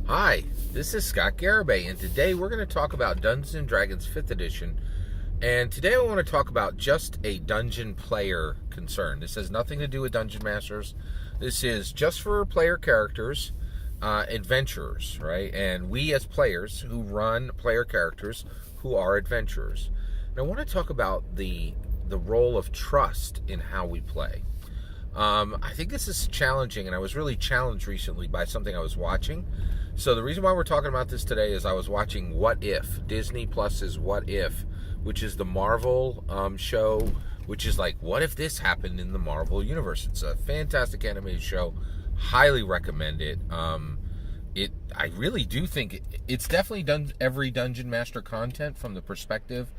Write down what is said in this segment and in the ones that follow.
Hi, this is Scott Garibay, and today we're going to talk about Dungeons & Dragons 5th Edition. And today I want to talk about just a dungeon player concern. This has nothing to do with Dungeon Masters. This is just for player characters, adventurers, right? And we as players who run player characters who are adventurers. And I want to talk about the role of trust in how we play. I think this is challenging, and I was really challenged recently by something I was watching. So the reason why we're talking about this today is I was watching What If, Disney Plus's What If, which is the Marvel show, which is like, what if this happened in the Marvel universe? It's a fantastic animated show. Highly recommend it. I really do think it's definitely done every Dungeon Master content from the perspective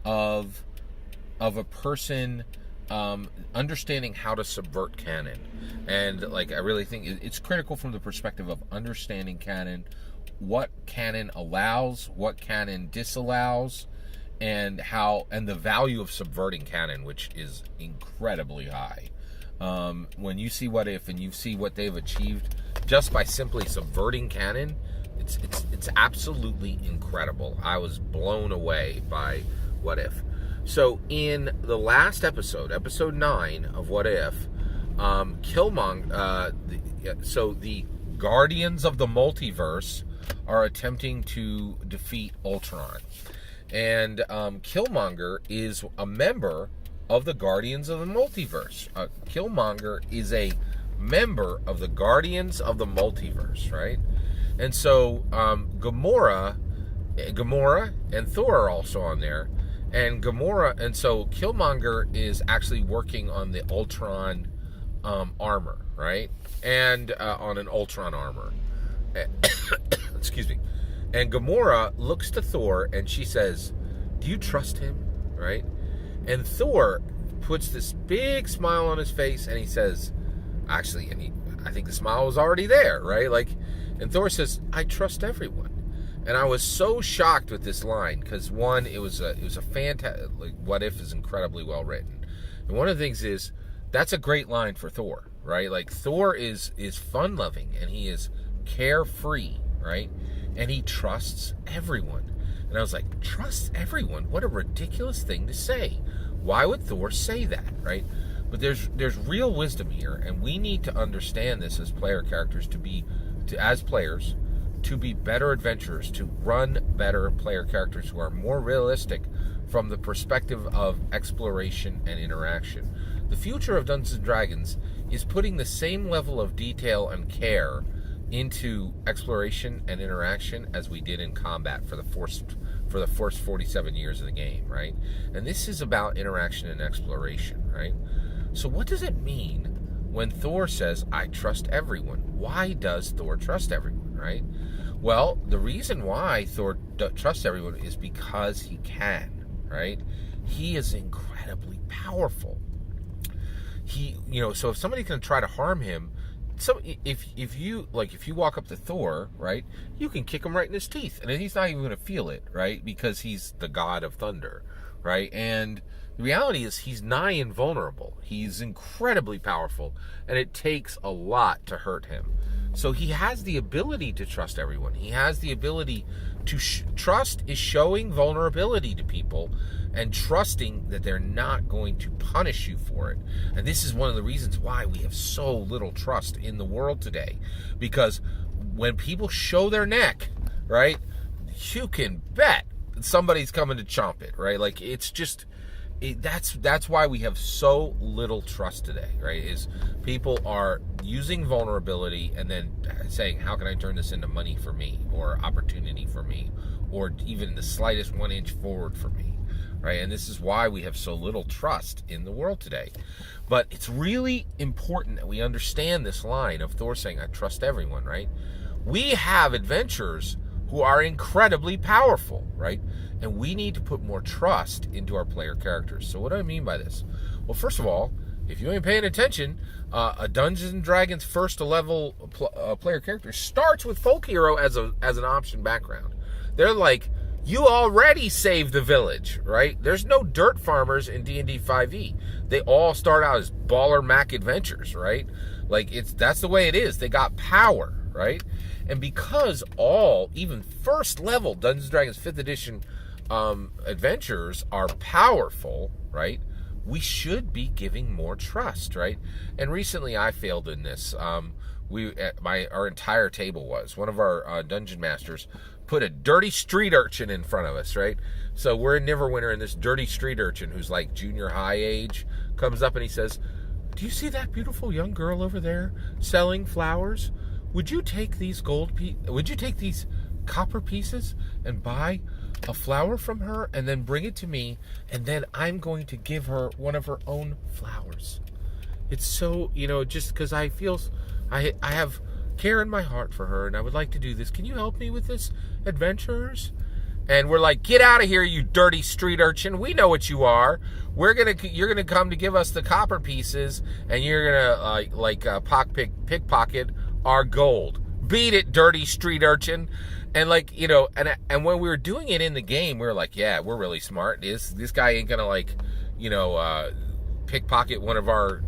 of a person understanding how to subvert canon. And I really think it's critical from the perspective of understanding canon, what canon allows, what canon disallows, and the value of subverting canon, which is incredibly high. When you see What If and you see what they've achieved just by simply subverting canon, it's absolutely incredible. I was blown away by What If. So in the last episode, episode 9 of What If, Killmonger, the Guardians of the Multiverse are attempting to defeat Ultron. And Killmonger is a member of the Guardians of the Multiverse. Killmonger is a member of the Guardians of the Multiverse, right? And so Gamora and Thor are also on there. And so Killmonger is actually working on the Ultron armor, right? And on an Ultron armor. Excuse me. And Gamora looks to Thor and she says, "Do you trust him?" Right? And Thor puts this big smile on his face and he says, I think the smile was already there, right? And Thor says, "I trust everyone." And I was so shocked with this line because one, it was a fantastic. What If is incredibly well written, and one of the things is that's a great line for Thor, right? Thor is fun loving and he is carefree, right? And he trusts everyone. And I was like, trust everyone? What a ridiculous thing to say. Why would Thor say that, right? But there's real wisdom here, and we need to understand this as player characters as players. To be better adventurers, to run better player characters who are more realistic from the perspective of exploration and interaction. The future of Dungeons & Dragons is putting the same level of detail and care into exploration and interaction as we did in combat for the first 47 years of the game, right? And this is about interaction and exploration, right? So what does it mean when Thor says, "I trust everyone"? Why does Thor trust everyone, right? Well, the reason why Thor trusts everyone is because he can, right? He is incredibly powerful. So if somebody can try to harm him, so if you walk up to Thor, right, you can kick him right in his teeth, and he's not even going to feel it, right? Because he's the god of thunder, right? And the reality is he's nigh invulnerable. He's incredibly powerful, and it takes a lot to hurt him. So he has the ability to trust everyone. He has the ability to trust is showing vulnerability to people and trusting that they're not going to punish you for it. And this is one of the reasons why we have so little trust in the world today. Because when people show their neck, right, you can bet somebody's coming to chomp it, right? It's just... that's why we have so little trust today, right? Is people are using vulnerability and then saying, how can I turn this into money for me, or opportunity for me, or even the slightest 1 inch forward for me, right? And this is why we have so little trust in the world today. But it's really important that we understand this line of Thor saying, "I trust everyone," right? We have adventurers who are incredibly powerful, right? And we need to put more trust into our player characters. So what do I mean by this? Well, first of all, if you ain't paying attention, a Dungeons & Dragons first level player character starts with Folk Hero as an option background. They're like, you already saved the village, right? There's no dirt farmers in D&D 5e. They all start out as baller Mac adventures, right? That's the way it is. They got power, right? And because even first level Dungeons & Dragons 5th edition adventures are powerful, right? We should be giving more trust, right? And recently I failed in this. Our entire table was. One of our dungeon masters put a dirty street urchin in front of us, right? So we're in Neverwinter, and this dirty street urchin, who's like junior high age, comes up and he says, "Do you see that beautiful young girl over there selling flowers? Would you take these copper pieces and buy a flower from her and then bring it to me, and then I'm going to give her one of her own flowers." It's so, just because I feel I have care in my heart for her, and I would like to do this. Can you help me with this, adventurers? And we're like, "Get out of here, you dirty street urchin. We know what you are. You're gonna come to give us the copper pieces, and you're gonna pickpocket our gold. Beat it, dirty street urchin." And and when we were doing it in the game, we were like, "Yeah, we're really smart. This guy ain't gonna pickpocket one of our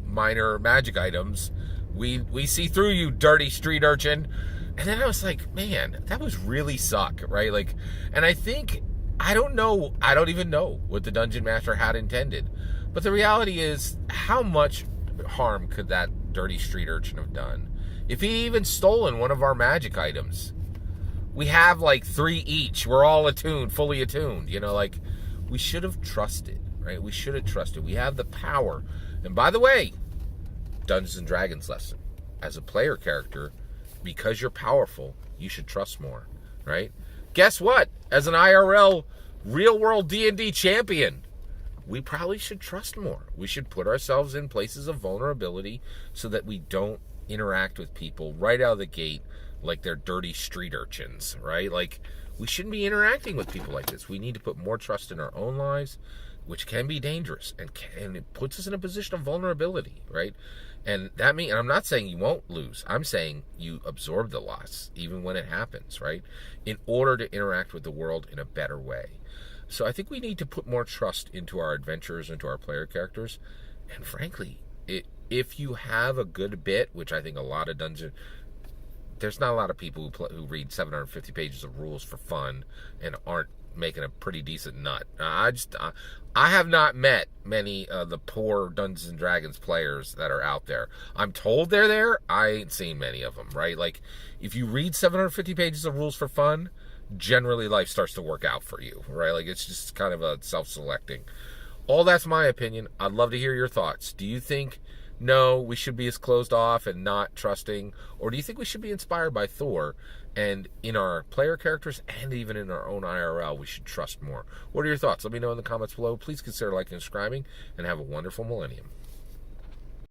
minor magic items. We see through you, dirty street urchin." And then I was like, man, that was really suck, right? And I don't even know what the dungeon master had intended. But the reality is, how much harm could that dirty street urchin have done? If he'd even stolen one of our magic items. We have 3 each. We're all fully attuned. We should have trusted, right? We should have trusted. We have the power. And by the way, Dungeons & Dragons lesson. As a player character, because you're powerful, you should trust more, right? Guess what? As an IRL, real-world D&D champion, we probably should trust more. We should put ourselves in places of vulnerability so that we don't interact with people right out of the gate like they're dirty street urchins, right? We shouldn't be interacting with people like this. We need to put more trust in our own lives, which can be dangerous, and it puts us in a position of vulnerability, right? And I'm not saying you won't lose. I'm saying you absorb the loss, even when it happens, right? In order to interact with the world in a better way. So I think we need to put more trust into our adventurers, into our player characters. And frankly, if you have a good bit, which I think a lot of there's not a lot of people who read 750 pages of rules for fun and aren't making a pretty decent nut. I have not met many of the poor Dungeons & Dragons players that are out there. I'm told they're there. I ain't seen many of them, right? If you read 750 pages of rules for fun, generally life starts to work out for you, right? It's just kind of a self-selecting. All that's my opinion. I'd love to hear your thoughts. Do you think, no, we should be as closed off and not trusting? Or do you think we should be inspired by Thor, and in our player characters and even in our own IRL, we should trust more? What are your thoughts? Let me know in the comments below. Please consider liking and subscribing, and have a wonderful millennium.